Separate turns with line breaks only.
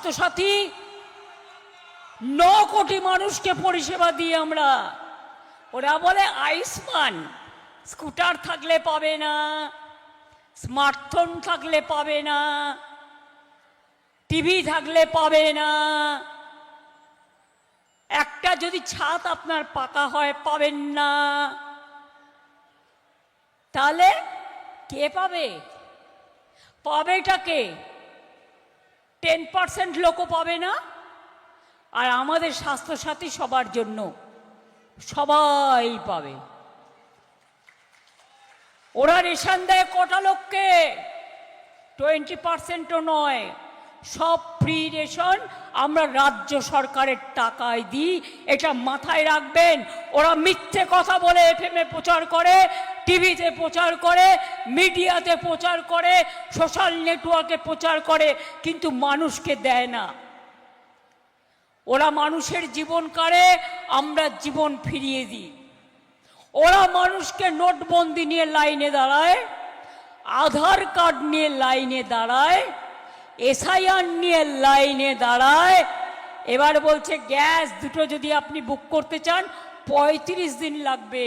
স্বাস্থ্যসাথী 9 কোটি মানুষকে পরিষেবা দিই আমরা। ওরা বলে আয়ুষ্মান, স্কুটার থাকলে পাবে না, স্মার্টফোন থাকলে পাবে না, টিভি থাকলে পাবে না, একটা যদি ছাদ আপনার পাকা হয় পাবেন না। তাহলে কে পাবে? পাবেটা কে? 10% লোকও পাবে না। আর আমাদের স্বাস্থ্যসাথী সবার জন্য, সবাই পাবে। ওরা রেশন দেয় কটা লোককে? 20%ও নয়, সব ফ্রি রেশন আমরা রাজ্য সরকারের টাকায় দিই, এটা মাথায় রাখবেন। ওরা মিথ্যে কথা বলে এফএমে প্রচার করে, টিভিতে প্রচার করে, মিডিয়াতে প্রচার করে, সোশ্যাল নেটওয়ার্কে প্রচার করে, কিন্তু মানুষকে দেয় না। ওরা মানুষের জীবন কাড়ে, আমরা জীবন ফিরিয়ে দিই। ওরা মানুষকে নোটবন্দি নিয়ে লাইনে দাঁড়ায়, আধার কার্ড নিয়ে লাইনে দাঁড়ায়, এসআইআর নিয়ে লাইনে দাঁড়ায়। এবার বলছে গ্যাস দুটো যদি আপনি বুক করতে চান 35 দিন লাগবে।